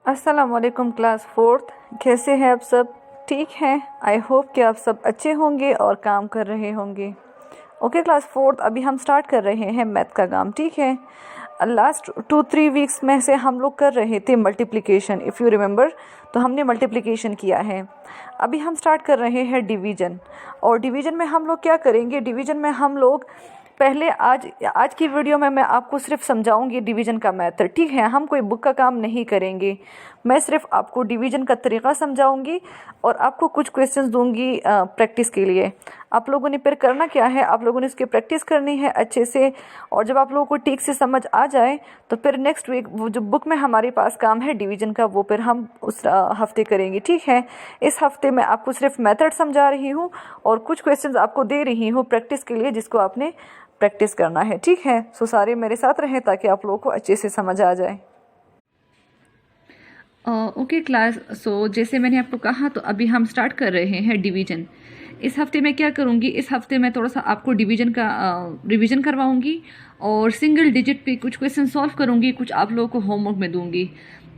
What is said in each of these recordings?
अस्सलाम वालेकुम class fourth. कैसे हैं आप सब? ठीक हैं। आई होप कि आप सब अच्छे होंगे और काम कर रहे होंगे। ओके क्लास फोर्थ, अभी हम स्टार्ट कर रहे हैं मैथ का काम। ठीक है, लास्ट 2-3 वीक्स में से हम लोग कर रहे थे मल्टीप्लिकेशन, इफ़ यू रिमेंबर। तो हमने मल्टीप्लिकेशन किया है। अभी हम स्टार्ट कर रहे हैं डिवीज़न। और डिवीज़न में हम लोग क्या करेंगे? डिवीज़न में हम लोग पहले आज की वीडियो में मैं आपको सिर्फ समझाऊंगी डिवीज़न का मेथड। ठीक है, हम कोई बुक का काम नहीं करेंगे। मैं सिर्फ आपको डिवीज़न का तरीक़ा समझाऊंगी और आपको कुछ क्वेश्चंस दूंगी प्रैक्टिस के लिए। आप लोगों ने फिर करना क्या है, आप लोगों ने इसकी प्रैक्टिस करनी है अच्छे से। और जब आप लोगों को ठीक से समझ आ जाए तो फिर नेक्स्ट वीक वो जो बुक में हमारे पास काम है डिवीज़न का, वो फिर हम उस हफ्ते करेंगे। ठीक है, इस हफ्ते मैं आपको सिर्फ मेथड समझा रही हूँ और कुछ क्वेश्चंस आपको दे रही हूँ प्रैक्टिस के लिए, जिसको आपने प्रैक्टिस करना है। ठीक है, सो सारे मेरे साथ रहें ताकि आप लोगों को अच्छे से समझ आ जाए। ओके क्लास, सो जैसे मैंने आपको कहा तो अभी हम स्टार्ट कर रहे हैं डिवीज़न। इस हफ्ते मैं क्या करूँगी, इस हफ्ते मैं थोड़ा सा आपको डिवीज़न का रिवीजन करवाऊँगी और सिंगल डिजिट पे कुछ क्वेश्चन सॉल्व करूँगी, कुछ आप लोगों को होमवर्क में दूँगी।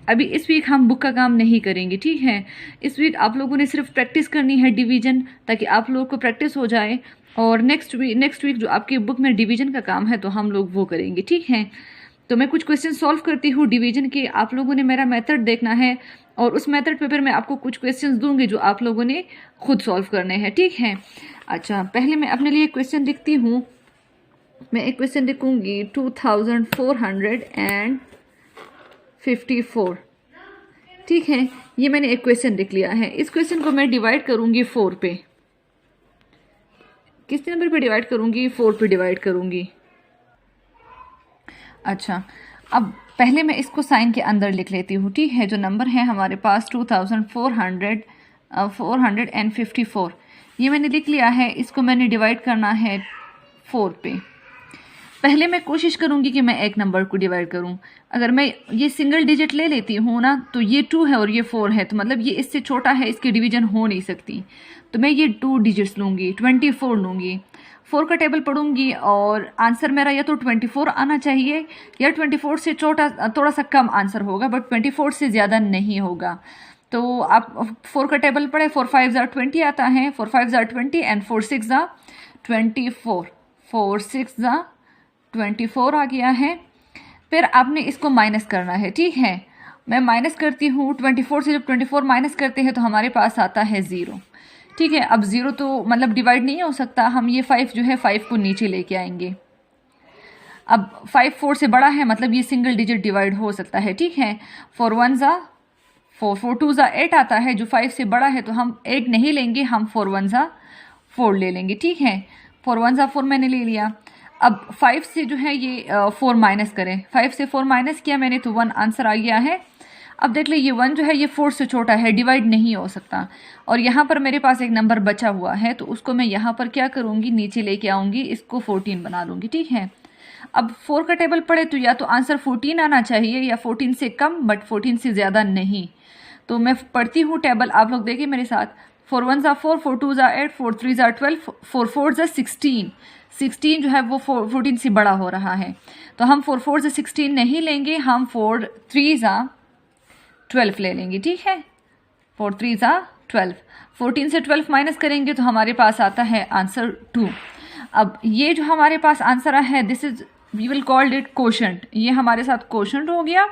अभी इस वीक हम बुक का काम नहीं करेंगे। ठीक है, इस वीक आप लोगों ने सिर्फ प्रैक्टिस करनी है डिवीज़न, ताकि आप लोगों को प्रैक्टिस हो जाए। और नेक्स्ट वीक जो आपकी बुक में डिवीज़न का काम है तो हम लोग वो करेंगे। ठीक है, तो मैं कुछ क्वेश्चन सॉल्व करती हूँ डिवीजन के। आप लोगों ने मेरा मेथड देखना है और उस मेथड पे फिर मैं आपको कुछ क्वेश्चंस दूंगी जो आप लोगों ने खुद सॉल्व करने हैं। ठीक है, अच्छा पहले मैं अपने लिए क्वेश्चन लिखती हूँ। मैं एक क्वेश्चन लिखूँगी 2454। ठीक है, ये मैंने एक क्वेश्चन लिख लिया है। इस क्वेश्चन को मैं डिवाइड करूँगी 4 पे। किस नंबर पे डिवाइड करूँगी? 4 पे डिवाइड करूँगी। अच्छा, अब पहले मैं इसको साइन के अंदर लिख लेती हूँ। ठीक है, जो नंबर है हमारे पास 2454, ये मैंने लिख लिया है। इसको मैंने डिवाइड करना है 4 पे। पहले मैं कोशिश करूँगी कि मैं एक नंबर को डिवाइड करूँ। अगर मैं ये सिंगल डिजिट ले लेती हूँ ना, तो ये 2 है और ये 4 है, तो मतलब ये इससे छोटा है, इसकी डिवीजन हो नहीं सकती। तो मैं ये 2 डिजिट्स लूँगी, 24 लूँगी। 4 का टेबल पढ़ूंगी और आंसर मेरा या तो 24 आना चाहिए या 24 से छोटा, थोड़ा सा कम आंसर होगा, बट 24 से ज़्यादा नहीं होगा। तो आप 4 का टेबल पढ़े। 4 5 ज़ा 20 आता है, 4 5 ज़ा 20 एंड 4 6 ज़ा 24। 4 6 ज़ा 24 आ गया है। फिर आपने इसको माइनस करना है। ठीक है, मैं माइनस करती हूँ। 24 से जब 24 माइनस करते हैं तो हमारे पास आता है 0। ठीक है, अब 0 तो मतलब डिवाइड नहीं हो सकता। हम ये 5 जो है 5 को नीचे लेके आएंगे। अब 5 4 से बड़ा है, मतलब ये सिंगल डिजिट डिवाइड हो सकता है। ठीक है, 4 1 ज़ा 4, 4 2 ज़ा 8 आता है, जो 5 से बड़ा है, तो हम 8 नहीं लेंगे, हम 4 1 ज़ा 4 ले लेंगे। ठीक है, 4 1 ज़ा 4 मैंने ले लिया। अब 5 से जो है ये 4 माइनस करें। 5 से 4 माइनस किया मैंने तो 1 आंसर आ गया है। अब देख ले, ये 1 जो है ये 4 से छोटा है, डिवाइड नहीं हो सकता। और यहाँ पर मेरे पास एक नंबर बचा हुआ है, तो उसको मैं यहाँ पर क्या करूँगी, नीचे लेके आऊँगी, इसको 14 बना लूँगी। ठीक है, अब 4 का टेबल पढ़े तो या तो आंसर 14 आना चाहिए या 14 से कम, बट 14 से ज़्यादा नहीं। तो मैं पढ़ती हूँ टेबल, आप लोग देखिए मेरे साथ। 4 1 ज़ा 4, 4 2 ज़ा 8, 4 3 ज़ा 12, 4 4 ज़ा 16। 16 जो है वो 14 से बड़ा हो रहा है, तो हम 4 4 ज़ा 16 नहीं लेंगे, हम 4 3 ज़ा 12 ले लेंगे। ठीक है, 4 3 ज़ा 12। 14 से 12 माइनस करेंगे तो हमारे पास आता है आंसर 2। अब ये जो हमारे पास आंसर है, this is we will called it quotient. ये हमारे साथ कोशेंट हो गया।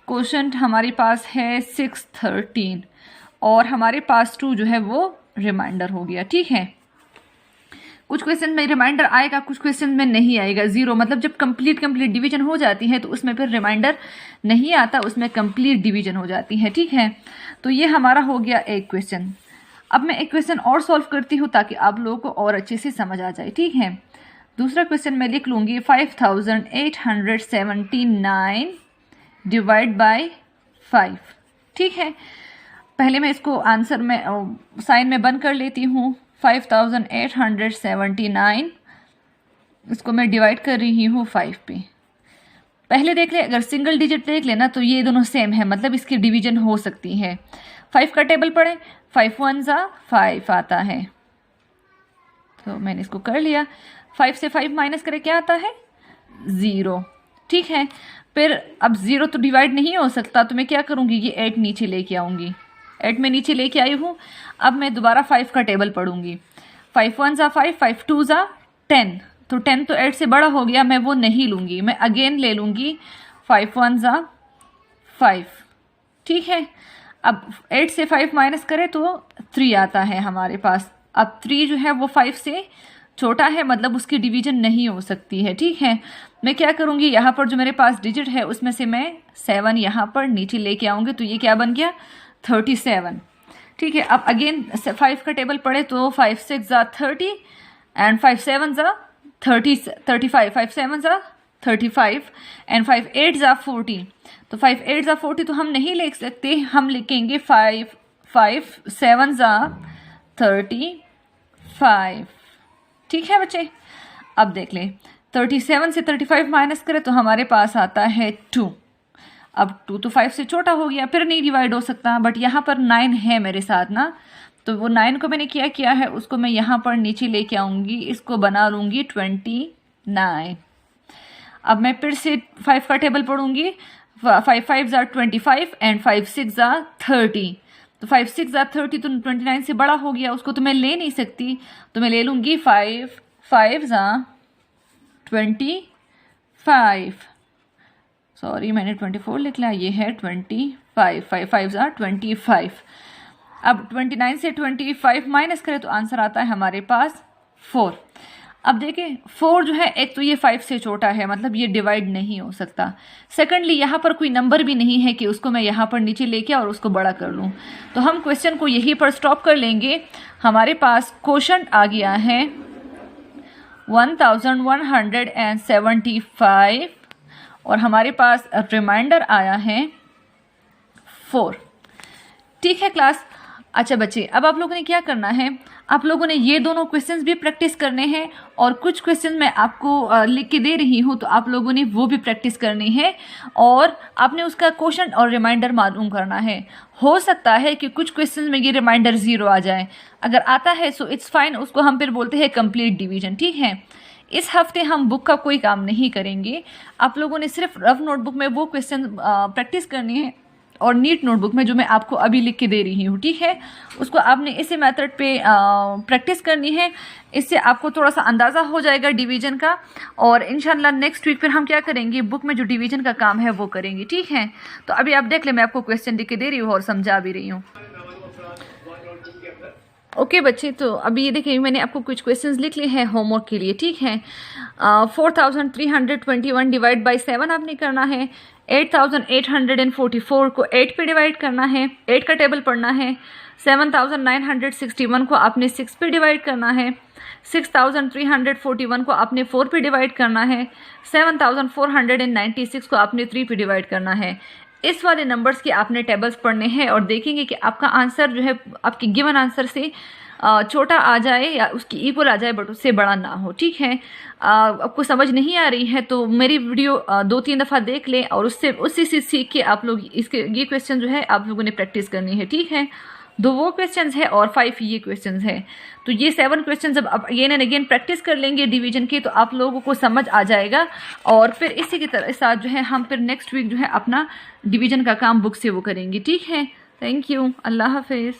कोशेंट हमारे पास है 613 और हमारे पास 2 जो है वो रिमाइंडर हो गया। ठीक है, कुछ क्वेश्चन में रिमाइंडर आएगा, कुछ क्वेश्चन में नहीं आएगा। 0 मतलब जब कंप्लीट डिवीजन हो जाती है तो उसमें फिर रिमाइंडर नहीं आता, उसमें कंप्लीट डिवीजन हो जाती है। ठीक है, तो ये हमारा हो गया एक क्वेश्चन। अब मैं एक क्वेश्चन और सॉल्व करती हूँ ताकि आप लोगों को और अच्छे से समझ आ जाए। ठीक है, दूसरा क्वेश्चन मैं लिख लूँगी 5879 डिवाइड बाय 5। ठीक है, पहले मैं इसको आंसर में साइन में बंद कर लेती हूँ। 5879 इसको मैं डिवाइड कर रही हूँ 5 पे। पहले देख ले, अगर सिंगल डिजिट देख लेना तो ये दोनों सेम है, मतलब इसकी डिवीजन हो सकती है। 5 का टेबल पढ़े। 5 1 ज़ा 5 आता है, तो मैंने इसको कर लिया। 5 से 5 माइनस करे क्या आता है? 0। ठीक है, फिर अब 0 तो डिवाइड नहीं हो सकता, तो मैं क्या करूँगी, ये 8 नीचे लेके आऊँगी। 8 में नीचे लेके आई हूँ। अब मैं दोबारा 5 का टेबल पढ़ूँगी। 5 1 ज़ा 5, 5 2 ज़ा 10, तो 10 तो 8 से बड़ा हो गया, मैं वो नहीं लूँगी, मैं अगेन ले लूँगी 5 1 ज़ा 5। ठीक है, अब 8 से 5 माइनस करें तो 3 आता है हमारे पास। अब 3 जो है वो 5 से छोटा है, मतलब उसकी डिवीजन नहीं हो सकती है। ठीक है, मैं क्या करूँगी, यहाँ पर जो मेरे पास डिजिट है उसमें से मैं 7 यहाँ पर नीचे लेके आऊँगी, तो ये क्या बन गया, 37। ठीक है, अब अगेन 5 का टेबल पढ़े तो 5 6 ज़ा 30 एंड 5 7 ज़ा 35, 5 7 ज़ा 35 एंड 5 8 ज़ा 40। तो 5 8 ज़ा 40 तो हम नहीं लिख सकते, हम लिखेंगे 5 7 ज़ा 35। ठीक है बच्चे, अब देख लें, 37 से 35 माइनस करें तो हमारे पास आता है 2। अब 2 तो 5 से छोटा हो गया, फिर नहीं डिवाइड हो सकता, बट यहाँ पर 9 है मेरे साथ ना, तो वो 9 को मैंने क्या किया है, उसको मैं यहाँ पर नीचे लेके आऊँगी, इसको बना लूँगी 29। अब मैं फिर से 5 का टेबल पढ़ूँगी। 5 5 ज़ा 25 एंड 5 6 ज़ा 30, तो 5 6 ज़ा 30 तो 29 से बड़ा हो गया, उसको तो मैं ले नहीं सकती, तो मैं ले लूँगी 5 5 ज़ा 25। सॉरी, मैंने 24 लिख लिया, ये है 25। 5 5 ज़ा 25। अब 29 से 25 माइनस करें तो आंसर आता है हमारे पास 4। अब देखें 4 जो है, एक तो ये 5 से छोटा है, मतलब ये डिवाइड नहीं हो सकता। सेकंडली यहाँ पर कोई नंबर भी नहीं है कि उसको मैं यहाँ पर नीचे लेके और उसको बड़ा कर लूँ, तो हम क्वेश्चन को यहीं पर स्टॉप कर लेंगे। हमारे पास क्वेश्चन आ गया है 1175 और हमारे पास रिमाइंडर आया है 4। ठीक है क्लास। अच्छा बच्चे, अब आप लोगों ने क्या करना है, आप लोगों ने ये दोनों क्वेश्चंस भी प्रैक्टिस करने हैं और कुछ क्वेश्चन मैं आपको लिख के दे रही हूँ, तो आप लोगों ने वो भी प्रैक्टिस करनी है और आपने उसका क्वेश्चन और रिमाइंडर मालूम करना है। हो सकता है कि कुछ क्वेश्चन में ये रिमाइंडर 0 आ जाए, अगर आता है सो इट्स फाइन, उसको हम फिर बोलते हैं कंप्लीट डिवीजन। ठीक है, इस हफ्ते हम बुक का कोई काम नहीं करेंगे, आप लोगों ने सिर्फ रफ नोटबुक में वो क्वेश्चन प्रैक्टिस करनी है और नीट नोटबुक में जो मैं आपको अभी लिख के दे रही हूँ। ठीक है, उसको आपने इसी मेथड पे प्रैक्टिस करनी है, इससे आपको थोड़ा सा अंदाज़ा हो जाएगा डिवीजन का, और इंशाल्लाह नेक्स्ट वीक फिर हम क्या करेंगे, बुक में जो डिवीजन का काम है वो करेंगे। ठीक है, तो अभी आप देख ले, मैं आपको क्वेश्चन लिख के दे रही हूँ और समझा भी रही हूँ। ओके बच्चे, तो अभी ये देखिए मैंने आपको कुछ क्वेश्चंस लिख लिए हैं होमवर्क के लिए। ठीक है, 4321 डिवाइड बाई 7 आपने करना है। 8844 को 8 पे डिवाइड करना है, 8 का टेबल पढ़ना है। 7961 को आपने 6 पे डिवाइड करना है। 6341 को आपने 4 पे डिवाइड करना है। 7496 को आपने 3 पे डिवाइड करना है। इस वाले नंबर्स के आपने टेबल्स पढ़ने हैं और देखेंगे कि आपका आंसर जो है आपके गिवन आंसर से छोटा आ जाए या उसकी इक्वल आ जाए, बट उससे बड़ा ना हो। ठीक है, आपको समझ नहीं आ रही है तो मेरी वीडियो 2-3 दफ़ा देख लें और उसी से सीख के आप लोग इसके ये क्वेश्चन जो है आप लोगों ने प्रैक्टिस करनी है। ठीक है, 2 वो क्वेश्चंस है और 5 ये क्वेश्चंस है, तो ये 7 क्वेश्चन जब आप अगेन एंड अगेन प्रैक्टिस कर लेंगे डिवीजन के, तो आप लोगों को समझ आ जाएगा और फिर इसी के तरह साथ जो है हम फिर नेक्स्ट वीक जो है अपना डिवीजन का काम बुक से वो करेंगे। ठीक है, थैंक यू, अल्लाह हाफिज़।